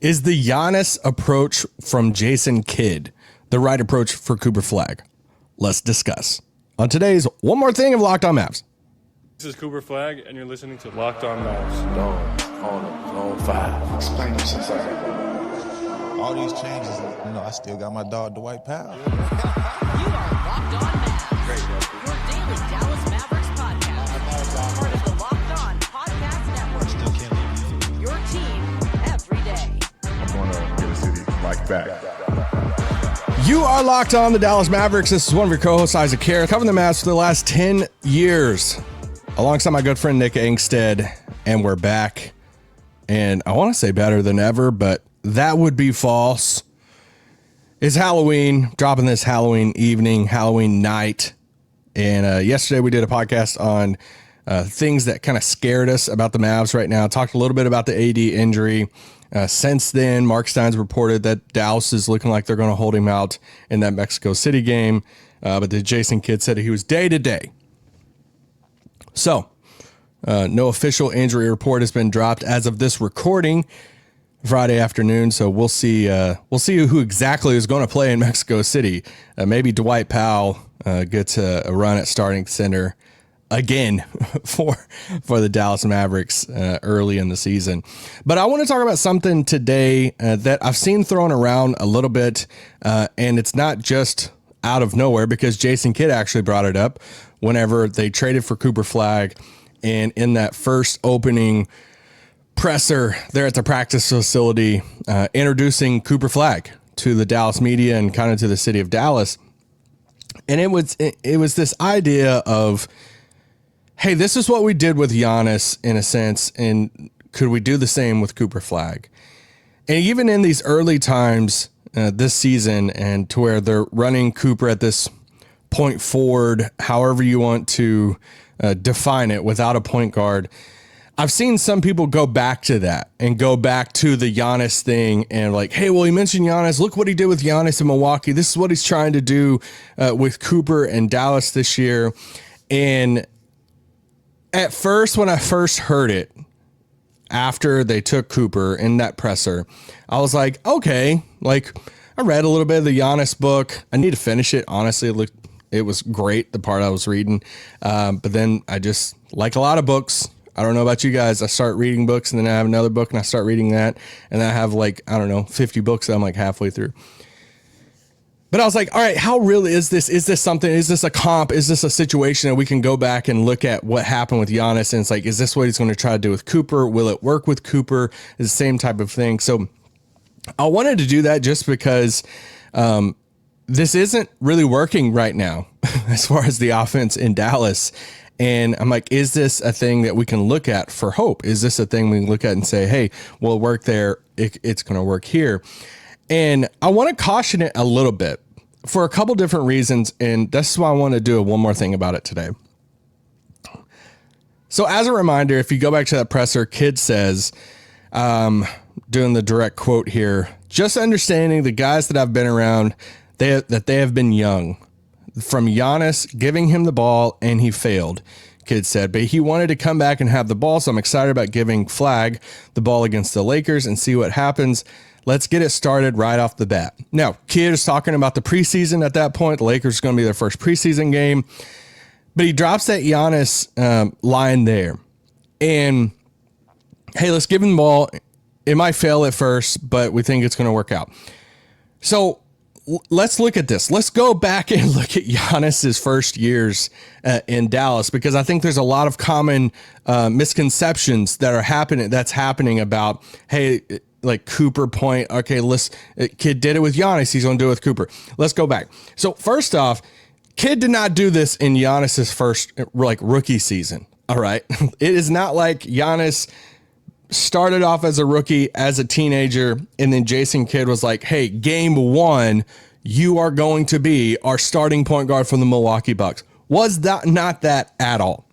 Is the Giannis approach from Jason Kidd the right approach for Cooper Flagg? Let's discuss on today's One More Thing of Locked On Mavs. This is Cooper Flagg, and you're listening to Locked On Mavs. On 5. Explain yourself. All these changes, I still got my dog Dwight Powell. You are Locked On Mavs, your daily Dallas Mavericks podcast. Part of the Locked On Podcast Network. Still can't leave. Your team every day. I'm going to get a city like that. You are locked on the Dallas Mavericks. This is one of your co-hosts, Isaac Kerr, covering the Mavs for the last 10 years, alongside my good friend Nick Angstead, and we're back. And I want to say better than ever, but that would be false. It's Halloween, dropping this Halloween evening, Halloween night. And yesterday we did a podcast on things that kind of scared us about the Mavs right now. Talked a little bit about the AD injury. Since then, Mark Stein's reported that Dallas is looking like they're going to hold him out in that Mexico City game. But the Jason Kidd said he was day to day. So no official injury report has been dropped as of this recording Friday afternoon. So we'll see who exactly is going to play in Mexico City. Maybe Dwight Powell gets a run at starting center again for the Dallas Mavericks early in the season. But I want to talk about something today that I've seen thrown around a little bit, and it's not just out of nowhere, because Jason Kidd actually brought it up whenever they traded for Cooper Flagg, and in that first opening presser there at the practice facility, introducing Cooper Flagg to the Dallas media and kind of to the city of Dallas. And it was this idea of, hey, this is what we did with Giannis in a sense, and could we do the same with Cooper Flagg? And even in these early times this season, and to where they're running Cooper at this point forward, however you want to define it, without a point guard, I've seen some people go back to that and go back to the Giannis thing and like, hey, well, he mentioned Giannis. Look what he did with Giannis in Milwaukee. This is what he's trying to do with Cooper and Dallas this year. And at first, when I first heard it, after they took Cooper in that presser, I was like, okay, like I read a little bit of the Giannis book. I need to finish it. Honestly, it was great, the part I was reading. But then I just, like a lot of books, I don't know about you guys, I start reading books and then I have another book and I start reading that. And then I have 50 books that I'm like halfway through. But I was like, all right, how real is this? Is this something? Is this a comp? Is this a situation that we can go back and look at what happened with Giannis? And it's like, is this what he's going to try to do with Cooper? Will it work with Cooper? It's the same type of thing. So I wanted to do that just because this isn't really working right now as far as the offense in Dallas. And I'm like, is this a thing that we can look at for hope? Is this a thing we can look at and say, hey, will it work there? It's going to work here. And I want to caution it a little bit for a couple different reasons. And that's why I want to do one more thing about it today. So as a reminder, if you go back to that presser, Kidd says, doing the direct quote here, just understanding the guys that I've been around, that they have been young. From Giannis giving him the ball and he failed, Kidd said, but he wanted to come back and have the ball. So I'm excited about giving Flagg the ball against the Lakers and see what happens. Let's get it started right off the bat. Now, Kidd is talking about the preseason at that point. The Lakers are going to be their first preseason game. But he drops that Giannis line there. And, hey, let's give him the ball. It might fail at first, but we think it's going to work out. So let's look at this. Let's go back and look at Giannis's first years in Dallas, because I think there's a lot of common misconceptions that's happening about, hey, like Cooper point. Okay, Kidd did it with Giannis. He's going to do it with Cooper. Let's go back. So first off, Kidd did not do this in Giannis's first rookie season. All right. It is not like Giannis started off as a rookie, as a teenager, and then Jason Kidd was like, hey, game one, you are going to be our starting point guard for the Milwaukee Bucks. Was that not that at all?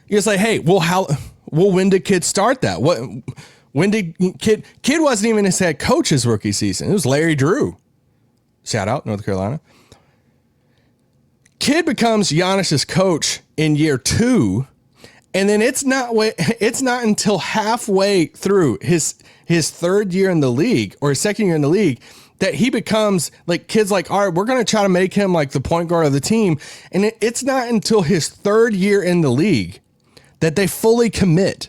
You're just like, hey, when did Kidd start that? When did Kidd wasn't even his head coach his rookie season. It was Larry Drew. Shout out, North Carolina. Kidd becomes Giannis's coach in year 2 And then it's not until halfway through his third year in the league or his second year in the league that he becomes like kids like, all right, we're going to try to make him like the point guard of the team. And it's not until his third year in the league that they fully commit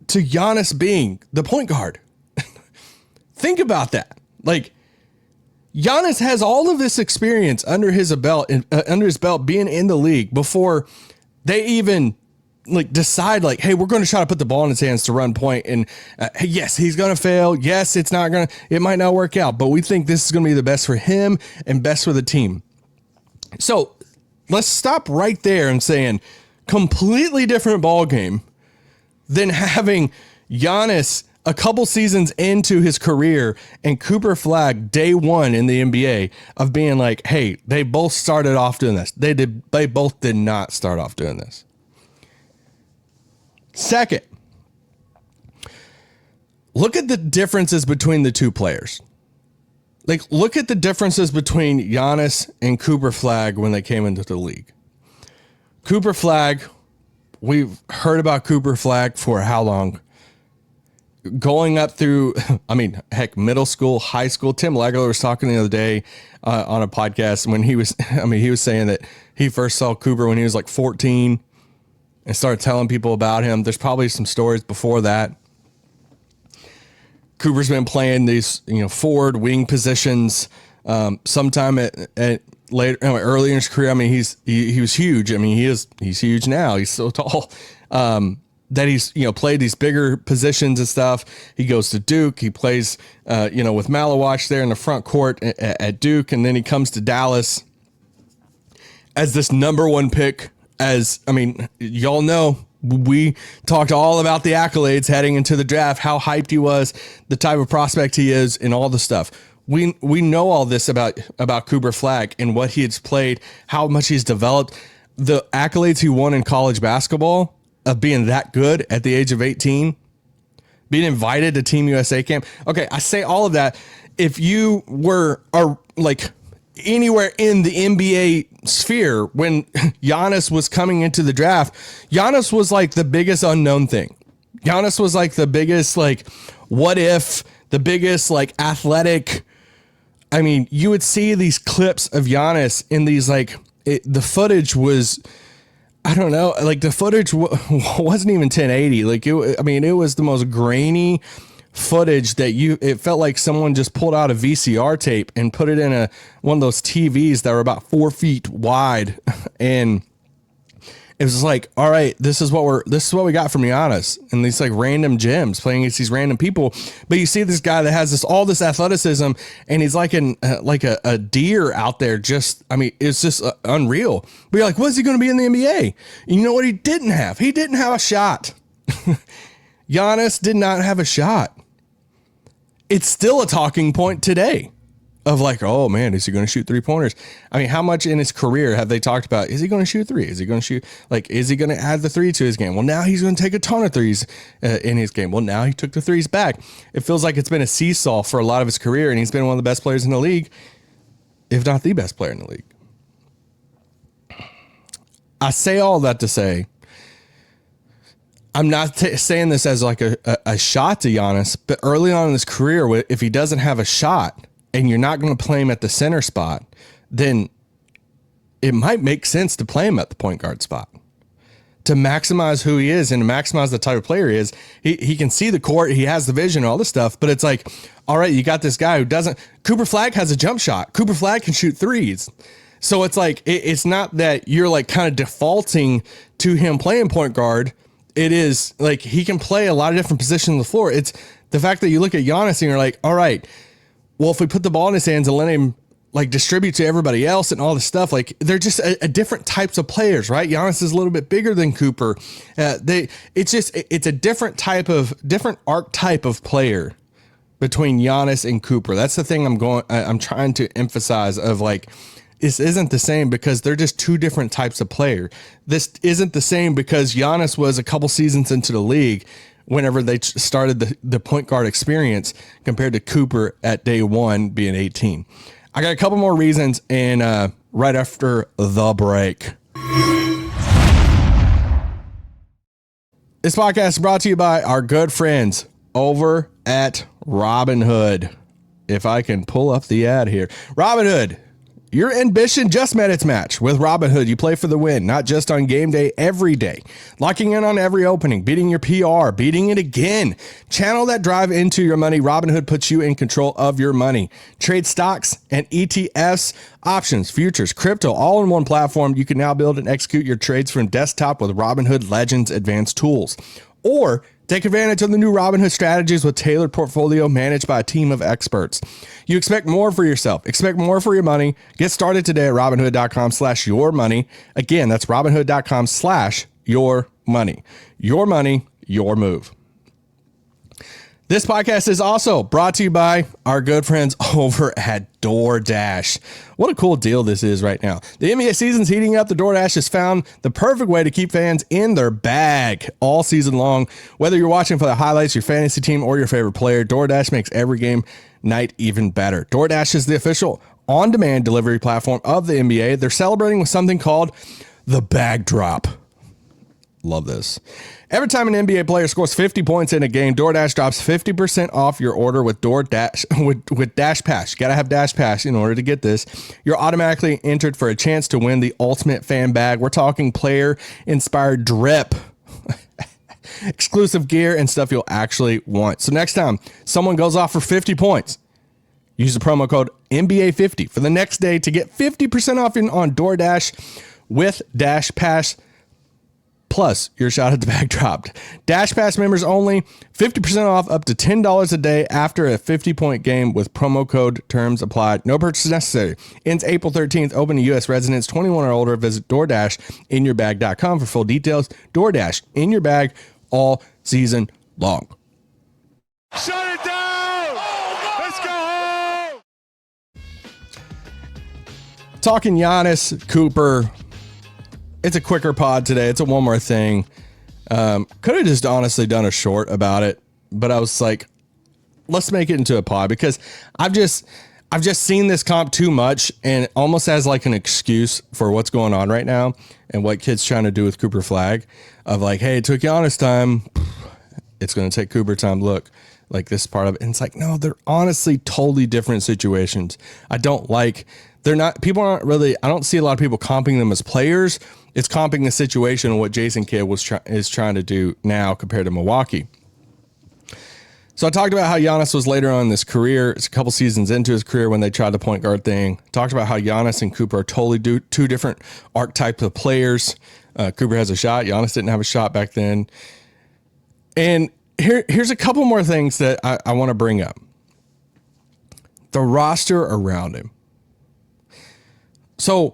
to Giannis being the point guard. Think about that. Like, Giannis has all of this experience under his belt being in the league before they even like decide like, hey, we're going to try to put the ball in his hands to run point. And yes, he's going to fail. Yes, it might not work out, but we think this is going to be the best for him and best for the team. So let's stop right there and saying completely different ball game than having Giannis a couple seasons into his career and Cooper Flagg day one in the NBA of being like, hey, they both started off doing this. They both did not start off doing this. Second, look at the differences between the two players. Like, look at the differences between Giannis and Cooper Flagg when they came into the league. Cooper Flagg, we've heard about Cooper Flagg for how long? Going up through, middle school, high school. Tim Legler was talking the other day on a podcast when he was saying that he first saw Cooper when he was like 14 and started telling people about him. There's probably some stories before that. Cooper's been playing these, forward wing positions. Sometime at later, early in his career. He was huge. He's huge now. He's so tall. That he's, played these bigger positions and stuff. He goes to Duke. He plays, with Malawach there in the front court at Duke. And then he comes to Dallas as this number one pick. Y'all know, we talked all about the accolades heading into the draft, how hyped he was, the type of prospect he is, and all the stuff. We know all this about Cooper Flagg and what he has played, how much he's developed, the accolades he won in college basketball, of being that good at the age of 18, being invited to Team USA camp. Okay, I say all of that. If you were anywhere in the NBA sphere when Giannis was coming into the draft, Giannis was like the biggest unknown thing. Giannis was like the biggest, what if, the biggest, athletic. You would see these clips of Giannis in these, the footage was, I don't know, the footage wasn't even 1080. It was the most grainy footage that it felt like someone just pulled out a VCR tape and put it in one of those TVs that were about 4 feet wide. And it was like, all right, this is what we got from Giannis, and these random gems playing against these random people. But you see this guy that has all this athleticism, and he's like a deer out there. It's just unreal. But you're like, what's he going to be in the NBA? And you know what he didn't have? He didn't have a shot. Giannis did not have a shot. It's still a talking point today. Of oh man, is he going to shoot 3-pointers? How much in his career have they talked about? Is he going to shoot three? Is he going to shoot is he going to add the three to his game? Well, now he's going to take a ton of threes in his game. Well, now he took the threes back. It feels like it's been a seesaw for a lot of his career, and he's been one of the best players in the league, if not the best player in the league. I say all that to say, I'm not saying this as a shot to Giannis, but early on in his career, if he doesn't have a shot, and you're not going to play him at the center spot, then it might make sense to play him at the point guard spot to maximize who he is and to maximize the type of player he is. He can see the court. He has the vision, all this stuff, but it's all right, you got this guy who doesn't. Cooper Flagg has a jump shot. Cooper Flagg can shoot threes. So it's it's not that you're kind of defaulting to him playing point guard. It is he can play a lot of different positions on the floor. It's the fact that you look at Giannis and you're all right, well, if we put the ball in his hands and let him distribute to everybody else and all this stuff, they're just a different types of players, right? Giannis is a little bit bigger than Cooper. It's a different archetype of player between Giannis and Cooper. That's the thing I'm trying to emphasize of this isn't the same because they're just two different types of player. This isn't the same because Giannis was a couple seasons into the league whenever they started the point guard experience compared to Cooper at day one being 18. I got a couple more reasons, and right after the break. This podcast is brought to you by our good friends over at Robinhood. If I can pull up the ad here. Robinhood, your ambition just met its match. With Robinhood, you play for the win, not just on game day, every day. Locking in on every opening, beating your PR, beating it again. Channel that drive into your money. Robinhood puts you in control of your money. Trade stocks and ETFs, options, futures, crypto, all in one platform. You can now build and execute your trades from desktop with Robinhood Legends advanced tools. Or take advantage of the new Robinhood strategies with tailored portfolio managed by a team of experts. You expect more for yourself. Expect more for your money. Get started today at Robinhood.com/yourmoney. Again, that's Robinhood.com/yourmoney. Your money, your move. This podcast is also brought to you by our good friends over at DoorDash. What a cool deal this is right now. The NBA season's heating up. The DoorDash has found the perfect way to keep fans in their bag all season long. Whether you're watching for the highlights, your fantasy team, or your favorite player, DoorDash makes every game night even better. DoorDash is the official on-demand delivery platform of the NBA. They're celebrating with something called the Bag Drop. Love this. Every time an NBA player scores 50 points in a game, DoorDash drops 50% off your order with DoorDash with Dash Pass. You got to have Dash Pass in order to get this. You're automatically entered for a chance to win the ultimate fan bag. We're talking player-inspired drip, exclusive gear, and stuff you'll actually want. So next time someone goes off for 50 points, use the promo code NBA50 for the next day to get 50% off on DoorDash with Dash Pass. Plus, your shot at the bag dropped. Dash Pass members only, 50% off up to $10 a day after a 50-point game with promo code terms applied. No purchase necessary. Ends April 13th. Open to U.S. residents 21 or older. Visit DoorDashInYourBag.com for full details. DoorDash in your bag all season long. Shut it down! Let's go home! Talking Giannis, Cooper. It's a quicker pod today. It's a one more thing. Could have just honestly done a short about it, but I was like, let's make it into a pod because I've just seen this comp too much and almost as like an excuse for what's going on right now and what kids trying to do with Cooper Flagg of like, hey, it took Giannis time. It's going to take Cooper time. Look, like this part of it. And it's like, no, they're honestly totally different situations. I don't see a lot of people comping them as players. It's comping the situation and what Jason Kidd is trying to do now compared to Milwaukee. So I talked about how Giannis was later on in his career. It's a couple seasons into his career when they tried the point guard thing. Talked about how Giannis and Cooper are totally two different archetypes of players. Cooper has a shot. Giannis didn't have a shot back then. And here's a couple more things that I want to bring up. The roster around him. So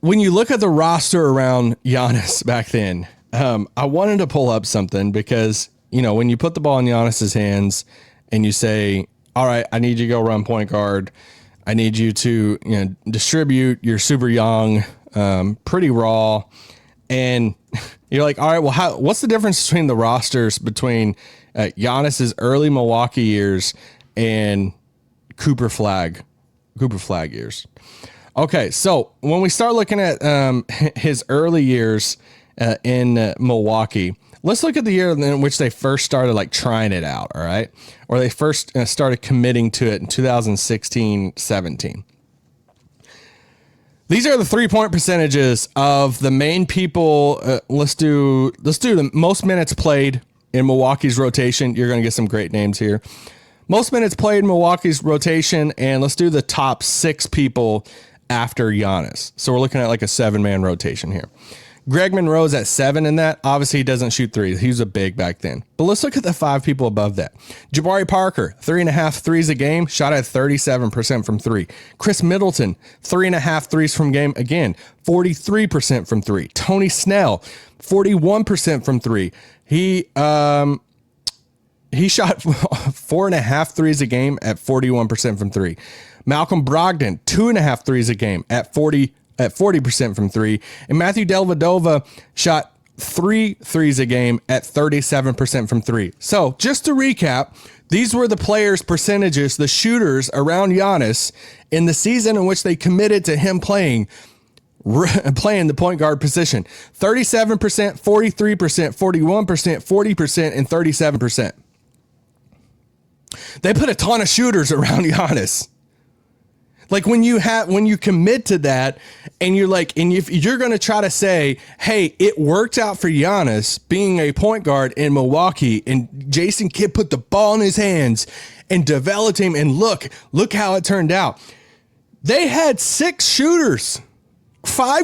when you look at the roster around Giannis back then, I wanted to pull up something because, you know, when you put the ball in Giannis's hands and you say, all right, I need you to go run point guard. I need you to, distribute. You're super young, pretty raw. And you're like, all right, well, what's the difference between the rosters between Giannis's early Milwaukee years and Cooper Flagg years? Okay, so when we start looking at his early years in Milwaukee, let's look at the year in which they first started like trying it out, all right? Or they first started committing to it in 2016-17. These are the 3-point percentages of the main people. Let's do the most minutes played in Milwaukee's rotation. You're going to get some great names here. Most minutes played in Milwaukee's rotation, and let's do the top 6 people after Giannis. So we're looking at like a 7-man rotation here. Greg Monroe's at 7 in that. Obviously, he doesn't shoot threes. He was a big back then. But let's look at the 5 people above that. Jabari Parker, 3.5 threes a game, shot at 37% from 3. Chris Middleton, 3.5 threes from game, again, 43% from 3. Tony Snell, 41% from 3. He shot 4.5 threes a game at 41% from 3. Malcolm Brogdon, 2.5 threes a game at 40% from 3. And Matthew Dellavedova shot 3 threes a game at 37% from 3. So just to recap, these were the players' percentages, the shooters around Giannis in the season in which they committed to him playing playing the point guard position. 37%, 43%, 41%, 40%, and 37%. They put a ton of shooters around Giannis. Like when you commit to that and you're like, and if you're going to try to say, hey, it worked out for Giannis being a point guard in Milwaukee and Jason Kidd put the ball in his hands and developed him. And look how it turned out. They had 5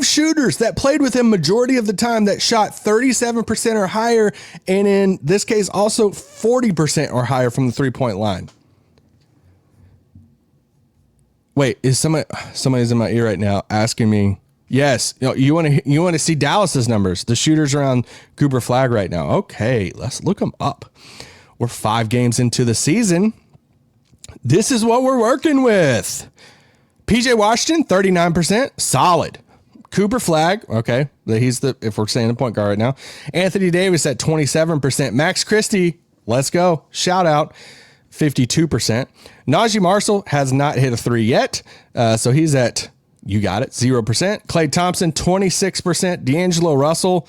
shooters that played with him majority of the time that shot 37% or higher. And in this case, also 40% or higher from the 3-point line. Wait, is somebody's in my ear right now asking me? Yes, you want to see Dallas's numbers, the shooters around Cooper Flagg right now. Okay, let's look them up. We're 5 games into the season. This is what we're working with. PJ Washington, 39%, solid. Cooper Flagg, okay, if we're saying the point guard right now. Anthony Davis at 27%. Max Christie, let's go. Shout out. 52%. Naji Marshall has not hit a 3 yet. So he's at, you got it, 0%. Klay Thompson, 26%. D'Angelo Russell,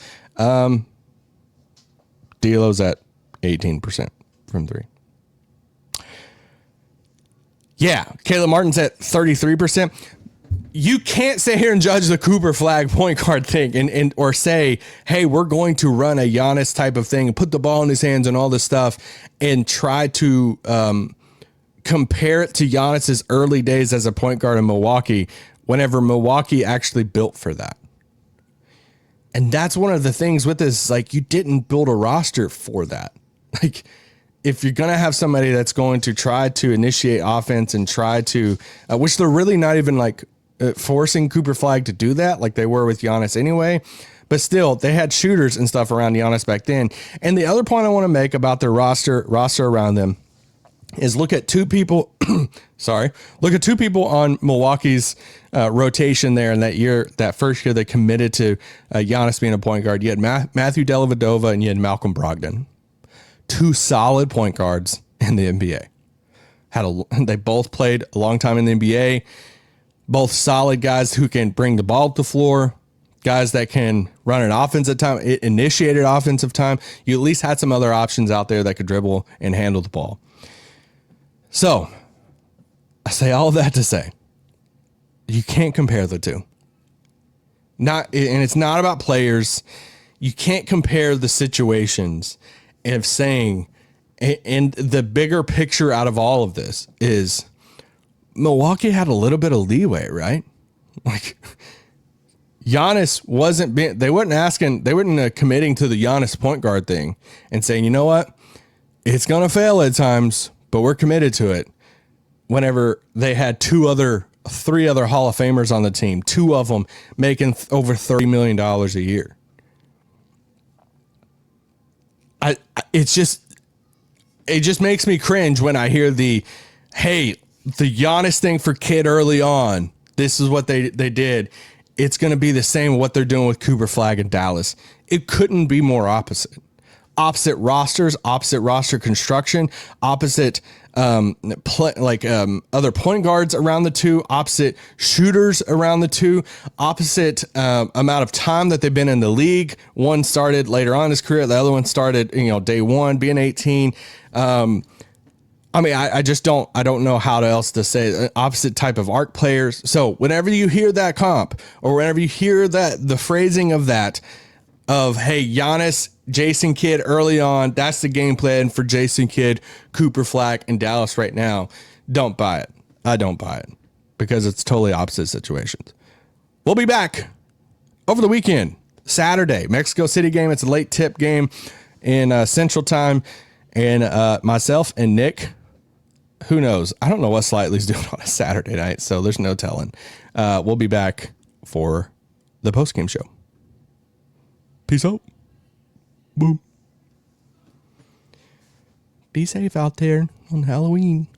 D'Lo's at 18% from 3. Yeah, Caleb Martin's at 33%. You can't sit here and judge the Cooper Flagg point guard thing or say, hey, we're going to run a Giannis type of thing and put the ball in his hands and all this stuff and try to compare it to Giannis's early days as a point guard in Milwaukee whenever Milwaukee actually built for that. And that's one of the things with this, like, you didn't build a roster for that. Like, if you're going to have somebody that's going to try to initiate offense and try to, which they're really not even like, forcing Cooper Flagg to do that like they were with Giannis anyway. But still, they had shooters and stuff around Giannis back then. And the other point I want to make about their roster around them is look at 2 people. Look at 2 people on Milwaukee's rotation there in that first year they committed to Giannis being a point guard. You had Matthew Dellavedova and you had Malcolm Brogdon. 2 solid point guards in the NBA. They both played a long time in the NBA. Both solid guys who can bring the ball to the floor, guys that can run an offensive time, initiated offensive time. You at least had some other options out there that could dribble and handle the ball. So I say all of that to say you can't compare the two. And it's not about players. You can't compare the situations of saying, and the bigger picture out of all of this is Milwaukee had a little bit of leeway, right? Like Giannis they weren't committing to the Giannis point guard thing and saying, you know what, it's going to fail at times, but we're committed to it. Whenever they had 3 other Hall of Famers on the team, 2 of them making over $30 million a year. It just makes me cringe when I hear the Giannis thing for Kidd early on. This is what they did. It's going to be the same what they're doing with Cooper Flagg in Dallas. It couldn't be more opposite. Opposite rosters, opposite roster construction, opposite other point guards around the 2, opposite shooters around the 2, opposite amount of time that they've been in the league. One started later on in his career, the other one started day 1, being 18. I don't know how else to say opposite type of arc players. So whenever you hear that comp or whenever you hear the phrasing of that, hey, Giannis, Jason Kidd early on, that's the game plan for Jason Kidd, Cooper Flagg, and Dallas right now. Don't buy it. I don't buy it because it's totally opposite situations. We'll be back over the weekend, Saturday, Mexico City game. It's a late tip game in Central Time. And myself and Nick, who knows? I don't know what Slightly's doing on a Saturday night, so there's no telling. We'll be back for the postgame show. Peace out. Boom. Be safe out there on Halloween.